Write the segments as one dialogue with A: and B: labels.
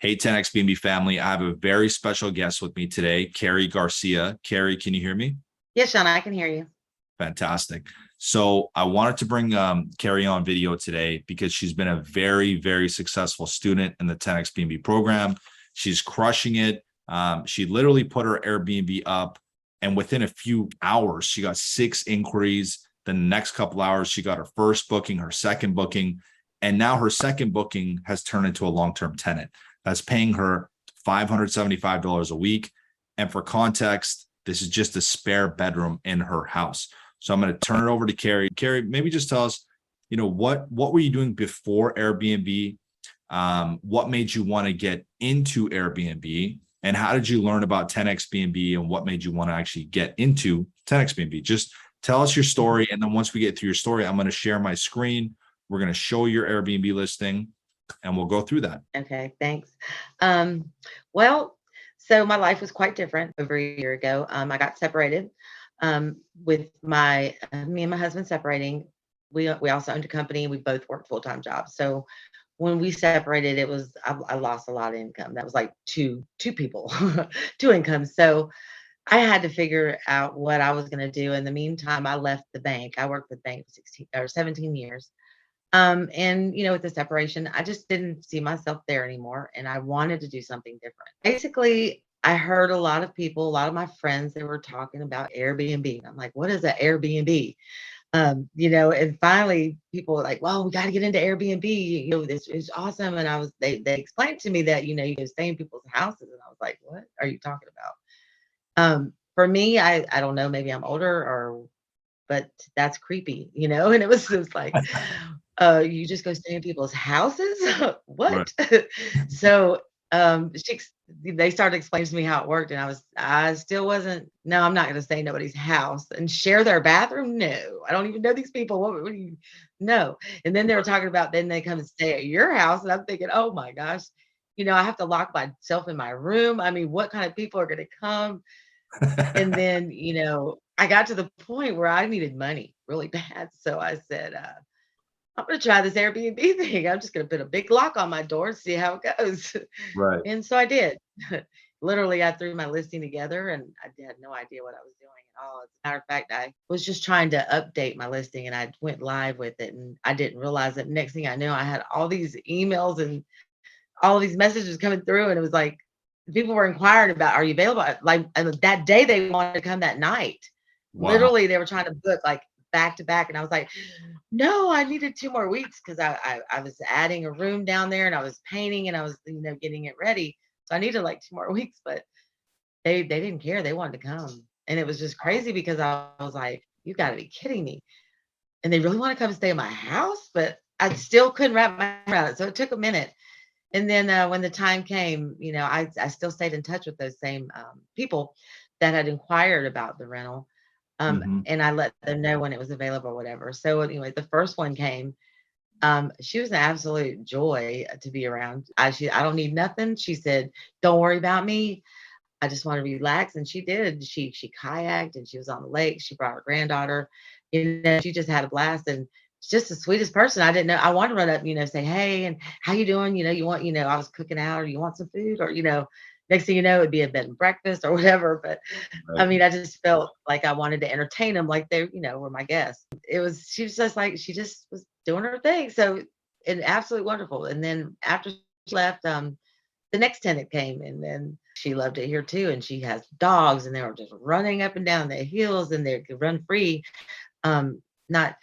A: Hey, 10X BNB family. I have a very special guest with me today, Cari Garcia. Cari, can you hear me?
B: Yes, Sean, I can hear you.
A: Fantastic. So I wanted to bring Cari on video today because she's been a very, very successful student in the 10X BNB program. She's crushing it. She literally put her Airbnb up, and within a few hours, she got 6 inquiries. The next couple hours, she got her first booking, her second booking, and now her second booking has turned into a long-term tenant that's paying her $575 a week. And for context, this is just a spare bedroom in her house. So I'm going to turn it over to Cari. Cari, maybe just tell us, what were you doing before Airbnb? What made you want to get into Airbnb? And how did you learn about 10X BNB, and what made you want to actually get into 10X BNB? Just tell us your story. And then once we get through your story, I'm going to share my screen. We're going to show your Airbnb listing, and we'll go through that.
B: Okay, thanks. Well, so my life was quite different over a year ago. I got separated with me and my husband separating. We also owned a company. We both worked full-time jobs. So when we separated, I lost a lot of income. That was like two people, two incomes. So I had to figure out what I was going to do. In the meantime, I left the bank. I worked with the bank for 16 or 17 years. And with the separation, I just didn't see myself there anymore. And I wanted to do something different. Basically, I heard a lot of people, a lot of my friends, they were talking about Airbnb. I'm like, what is an Airbnb? And finally people were like, well, we got to get into Airbnb. This is awesome. And they explained to me that, you can stay in people's houses. And I was like, what are you talking about? For me, I don't know, maybe I'm older but that's creepy, and it was just like, you just go stay in people's houses?
A: Right.
B: What? So, they started explaining to me how it worked, and I still wasn't, no, I'm not gonna stay in nobody's house and share their bathroom. No, I don't even know these people. What do you no. And then they were talking about then they come and stay at your house, and I'm thinking, oh my gosh, I have to lock myself in my room. I mean, what kind of people are gonna come? And then, I got to the point where I needed money really bad. So I said, I'm going to try this Airbnb thing. I'm just going to put a big lock on my door and see how it goes.
A: Right.
B: And so I did. Literally, I threw my listing together and I had no idea what I was doing at all. As a matter of fact, I was just trying to update my listing and I went live with it. And I didn't realize that next thing I knew, I had all these emails and all these messages coming through. And it was like, people were inquiring about, are you available? Like, and that day they wanted to come that night.
A: Wow.
B: Literally, they were trying to book like back to back. And I was like, no, I needed 2 more weeks because I was adding a room down there and I was painting and I was, getting it ready. So I needed like 2 more weeks, but they didn't care. They wanted to come. And it was just crazy because I was like, you got to be kidding me. And they really want to come stay in my house, but I still couldn't wrap my head around it. So it took a minute. And then when the time came, I still stayed in touch with those same people that had inquired about the rental.
A: Mhm.
B: And I let them know when it was available or whatever. So anyway, the first one came. She was an absolute joy to be around. I don't need nothing. She said, don't worry about me. I just want to relax. And she did. She kayaked and she was on the lake. She brought her granddaughter. She just had a blast and she's just the sweetest person. I didn't know. I wanted to run up, say, hey, and how you doing? You want, I was cooking out or you want some food or, next thing you know, it'd be a bed and breakfast or whatever. But I
A: Right.
B: mean, I just felt like I wanted to entertain them like they, were my guests. She was just like, she just was doing her thing. So, and absolutely wonderful. And then after she left, the next tenant came and then she loved it here too. And she has dogs and they were just running up and down the hills and they could run free. Not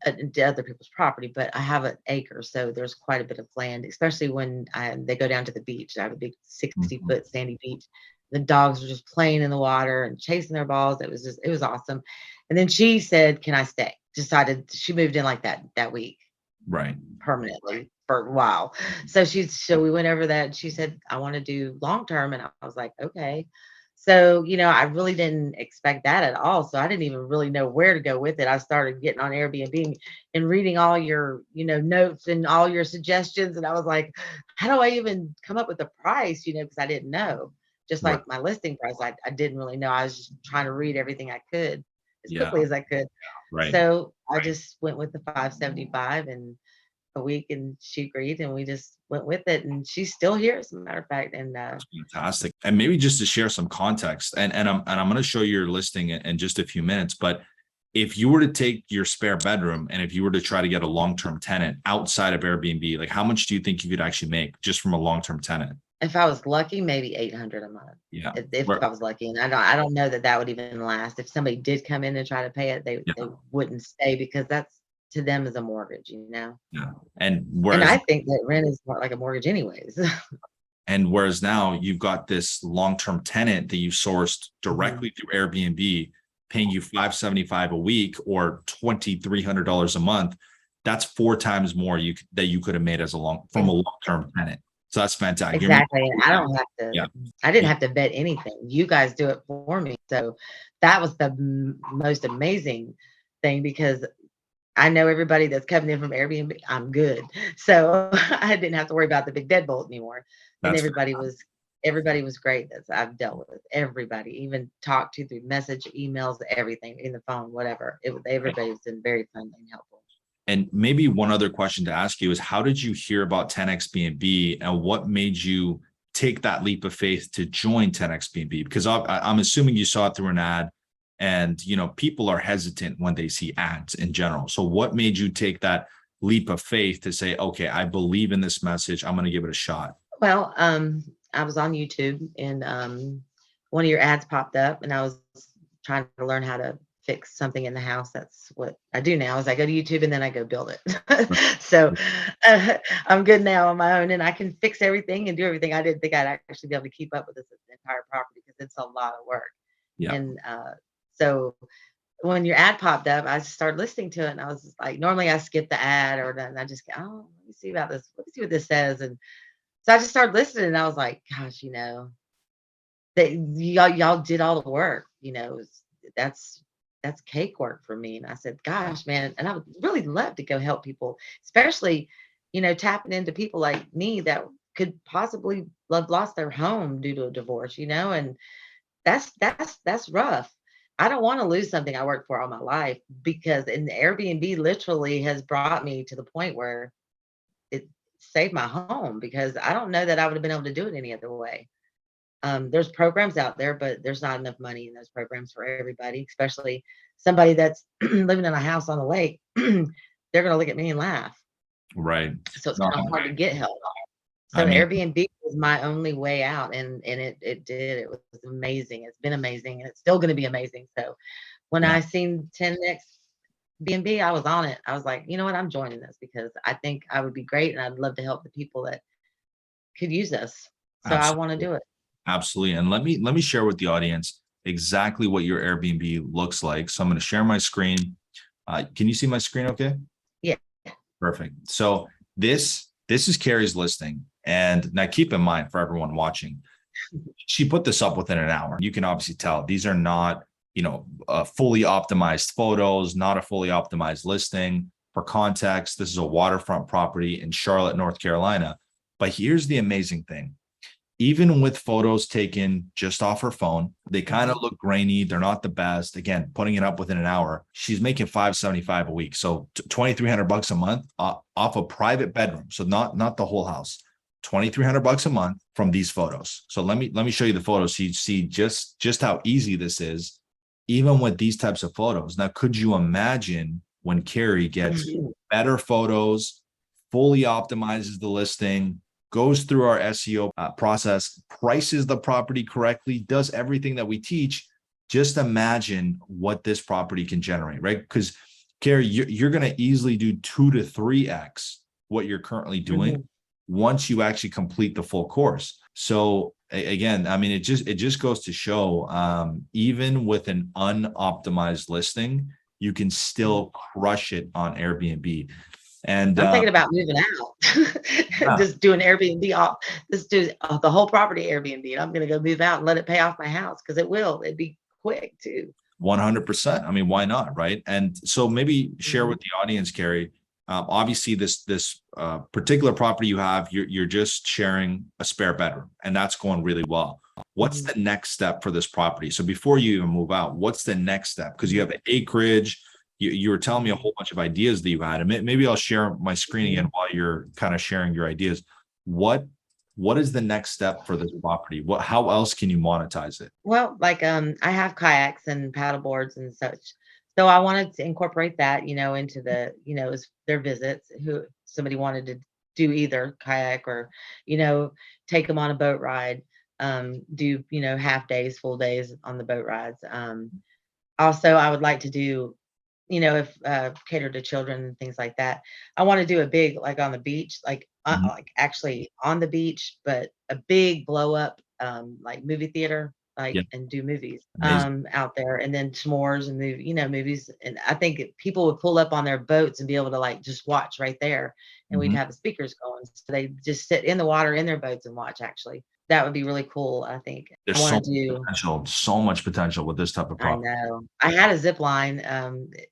B: to other people's property, but I have an acre. So there's quite a bit of land, especially when they go down to the beach. I have a big 60
A: Mhm.
B: foot sandy beach. The dogs were just playing in the water and chasing their balls. It was awesome. And then she said, can I stay? Decided she moved in like that week
A: Right.
B: permanently for a while. So we went over that. And she said, I want to do long term. And I was like, okay. So, I really didn't expect that at all. So I didn't even really know where to go with it. I started getting on Airbnb and reading all your, notes and all your suggestions. And I was like, how do I even come up with a price, because I didn't know. Just
A: Right.
B: like my listing price, I didn't really know. I was just trying to read everything I could as
A: Yeah.
B: quickly as I could.
A: Right.
B: So I just went with the 575 and a week, and she agreed, and we just went with it, and she's still here, as a matter of fact. And
A: Fantastic. And maybe just to share some context, and I'm going to show you your listing in just a few minutes, but if you were to take your spare bedroom and if you were to try to get a long-term tenant outside of Airbnb, like how much do you think you could actually make just from a long-term tenant?
B: if I was lucky, maybe 800 a month.
A: Yeah.
B: If
A: Where-
B: I was lucky, and I don't know that that would even last. If somebody did come in and try to pay it, they
A: yeah.
B: wouldn't stay, because that's to them as a mortgage, you know?
A: Yeah. And
B: And
A: whereas
B: I think that rent is more like a mortgage anyways.
A: whereas now you've got this long-term tenant that you sourced
B: Mhm.
A: directly through Airbnb, paying you 575 a week or $2,300 a month. That's 4 times more that you could have made as from a
B: Ex
A: long-term tenant. So that's fantastic. You're
B: exactly, and
A: making, yeah,
B: I didn't
A: yeah,
B: have to vet anything. You guys do it for me, so that was the most amazing thing, because I know everybody that's coming in from Airbnb, I'm good. So I didn't have to worry about the big deadbolt anymore. And
A: that's
B: everybody was great that I've dealt with. Everybody, even talked to through message, emails, everything, in the phone, whatever.
A: right.
B: Everybody's been very friendly and helpful.
A: And maybe one other question to ask you is how did you hear about 10X B&B and what made you take that leap of faith to join 10X B&B? Because I'm assuming you saw it through an ad, and people are hesitant when they see ads in general. So what made you take that leap of faith to say, okay, I believe in this message, I'm going to give it a shot?
B: Well, I was on YouTube, and one of your ads popped up, and I was trying to learn how to fix something in the house. That's what I do now, is I go to YouTube and then I go build it. So I'm good now on my own, and I can fix everything and do everything. I didn't think I'd actually be able to keep up with this entire property, because it's a lot of work.
A: Yeah.
B: And so when your ad popped up, I just started listening to it, and I was just like, normally I skip the ad, or then I just go, oh, let me see about this. Let me see what this says. And so I just started listening, and I was like, gosh, that y'all did all the work, that's that's cake work for me. And I said, gosh, man, and I would really love to go help people, especially, tapping into people like me that could possibly have lost their home due to a divorce, and that's rough. I don't want to lose something I worked for all my life, because in the Airbnb literally has brought me to the point where it saved my home, because I don't know that I would have been able to do it any other way. There's programs out there, but there's not enough money in those programs for everybody, especially somebody that's living in a house on the lake. They're going to look at me and laugh.
A: Right.
B: So it's
A: No,
B: kind of hard to get help.
A: I
B: So
A: mean,
B: Airbnb was my only way out, and it was amazing. It's been amazing, and it's still going to be amazing. So when
A: yeah,
B: I seen 10X B&B, I was on it. I was like, you know what, I'm joining this, because I think I would be great, and I'd love to help the people that could use us. So I want to
A: absolutely.
B: do it.
A: Absolutely. And let me share with the audience exactly what your Airbnb looks like. So I'm going to share my screen. Can you see my screen okay?
B: Yeah.
A: Perfect. So this is Cari's listing. And now keep in mind for everyone watching, she put this up within an hour. You can obviously tell these are not, fully optimized photos, not a fully optimized listing. For context, this is a waterfront property in Charlotte, North Carolina. But here's the amazing thing. Even with photos taken just off her phone, they kind of
B: Mhm.
A: look grainy. They're not the best. Again, putting it up within an hour, she's making 575 a week. So 2,300 bucks a month off a private bedroom. So not the whole house. 2,300 bucks a month from these photos. So let me show you the photos so you see just how easy this is, even with these types of photos. Now, could you imagine when Cari gets
B: Mhm.
A: better photos, fully optimizes the listing, goes through our SEO process, prices the property correctly, does everything that we teach? Just imagine what this property can generate, right? Because Cari, you're going to easily do 2 to 3x what you're currently doing
B: Mhm.
A: once you actually complete the full course. So again, I mean, it just goes to show, even with an unoptimized listing, you can
B: Mhm.
A: still crush it on Airbnb. And
B: I'm thinking about moving out.
A: yeah,
B: Just doing Airbnb off, just do the whole property Airbnb. And I'm gonna go move out and let it pay off my house, because it will. It'd be quick too.
A: 100%. I mean, why not, right? And so maybe share
B: Mhm.
A: with the audience, Cari. Obviously, this particular property you have, you're just sharing a spare bedroom, and that's going really well. What's
B: Mhm.
A: the next step for this property? So before you even move out, what's the next step? Because you
B: Mhm.
A: have acreage, you were telling me a whole bunch of ideas that you had, and maybe I'll share my screen again
B: Mhm.
A: while you're kind of sharing your ideas. What what is the next step for this property? How else can you monetize it?
B: Well, like, I have kayaks and paddle boards and such. So I wanted to incorporate that, into as their visits, who somebody wanted to do either kayak or, you know, take them on a boat ride, do, half days, full days on the boat rides. Also, I would like to do, if cater to children and things like that. I want to do a big, like on the beach,
A: Mhm.
B: like actually on the beach, but a big blow up, like movie theater,
A: Yeah,
B: and do movies
A: amazing.
B: out there, and then s'mores and movies. And I think people would pull up on their boats and be able to like just watch right there, and we'd
A: Mhm.
B: have the speakers going, so they just sit in the water in their boats and watch. Actually, that would be really cool. I think I
A: There's
B: want to do.
A: so much potential with this type of
B: I
A: property.
B: know. I had a zip line,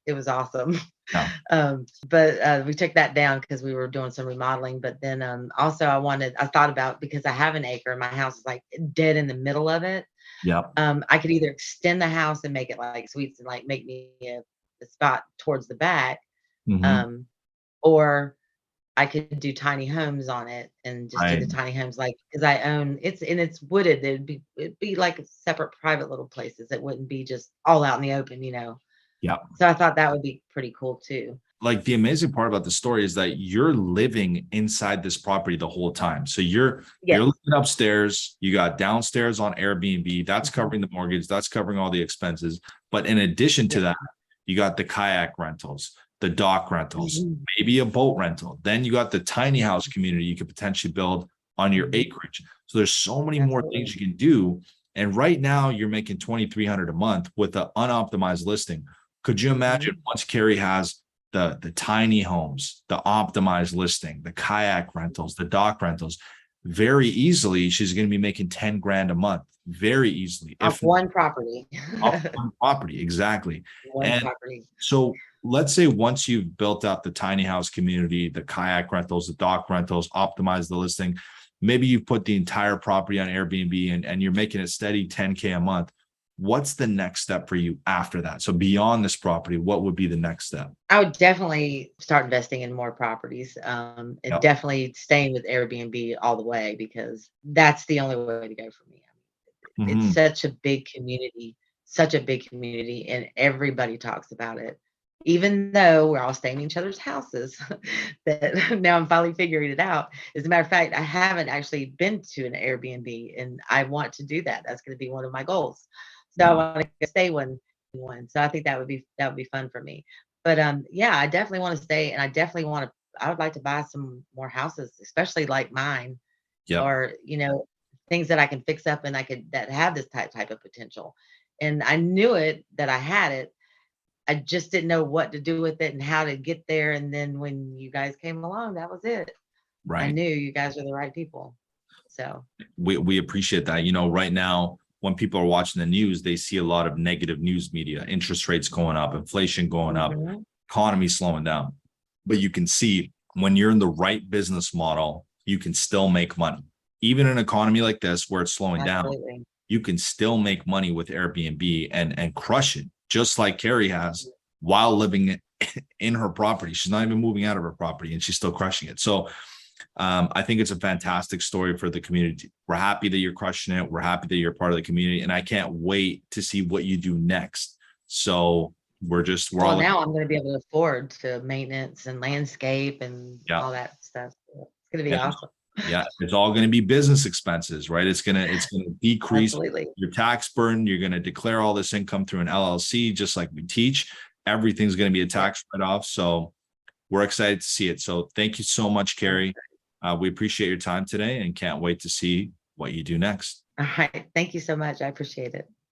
B: it was awesome.
A: Yeah,
B: But, we took that down because we were doing some remodeling, but then, also I thought about, because I have an acre and my house is, like, dead in the middle of it,
A: yeah.
B: I could either extend the house and make it like suites and, like, make me a spot towards the back,
A: Mhm.
B: um, or I could do tiny homes on it and just do
A: Right.
B: the tiny homes, like, because I own it's wooded. It'd be like separate private little places. It wouldn't be just all out in the open.
A: Yeah.
B: So I thought that would be pretty cool too.
A: Like the amazing part about the story is that you're living inside this property the whole time. So you're
B: Yes.
A: living upstairs, you got downstairs on Airbnb, that's
B: Mhm.
A: covering the mortgage, that's covering all the expenses. But in addition to
B: Yep.
A: that, you got the kayak rentals, the dock rentals,
B: Mhm.
A: maybe a boat rental. Then you got the tiny house community you could potentially build on your
B: Mhm.
A: acreage. So there's so many more
B: Absolutely.
A: things you can do. And right now you're making 2,300 a month with an unoptimized listing. Could you imagine
B: Mhm.
A: once Carrie has the tiny homes, the optimized listing, the kayak rentals, the dock rentals, very easily she's going to be making 10 grand a month, very easily,
B: Off
A: if not
B: one property.
A: off one property. Exactly.
B: One
A: And
B: property.
A: so let's say once you've built out the tiny house community, the kayak rentals, the dock rentals, optimize the listing, maybe you've put the entire property on Airbnb and you're making it steady 10K a month. What's the next step for you after that? So beyond this property, what would be the next step?
B: I would definitely start investing in more properties, and
A: Yep.
B: definitely staying with Airbnb all the way, because that's the only way to go for me. It's
A: Mhm.
B: such a big community, and everybody talks about it. Even though we're all staying in each other's houses, that now I'm finally figuring it out. As a matter of fact, I haven't actually been to an Airbnb, and I want to do that. That's going to be one of my goals. So I
A: Yeah.
B: want to stay one. So I think that would be fun for me. But yeah, I definitely want to stay, and I definitely want to. I would like to buy some more houses, especially like mine,
A: Yep.
B: or things that I can fix up and I could that have this type of potential. And I knew it that I had it. I just didn't know what to do with it and how to get there. And then when you guys came along, that was it. I
A: Right.
B: knew you guys are the right people. So
A: We appreciate that. Right now, when people are watching the news, they see a lot of negative news media, interest rates going up, inflation going up,
B: mhm,
A: economy slowing down. But you can see when you're in the right business model, you can still make money. Even in an economy like this where it's slowing down,
B: absolutely.
A: you can still make money with Airbnb and crush it, just like Carrie has while living in her property. She's not even moving out of her property and she's still crushing it. So I think it's a fantastic story for the community. We're happy that you're crushing it. We're happy that you're part of the community, and I can't wait to see what you do next. So we're
B: Well,
A: all
B: now I'm going to be able to afford to maintenance and landscape and
A: yeah,
B: all that stuff. So it's going to be
A: and
B: awesome.
A: yeah, it's all going to be business expenses, right? It's gonna decrease
B: Absolutely.
A: your tax burden. You're going to declare all this income through an LLC, just like we teach. Everything's going to be a
B: Yeah.
A: tax write-off. So we're excited to see it. So thank you so much, Carrie. We appreciate your time today and can't wait to see what you do next.
B: All right. Thank you so much. I appreciate it.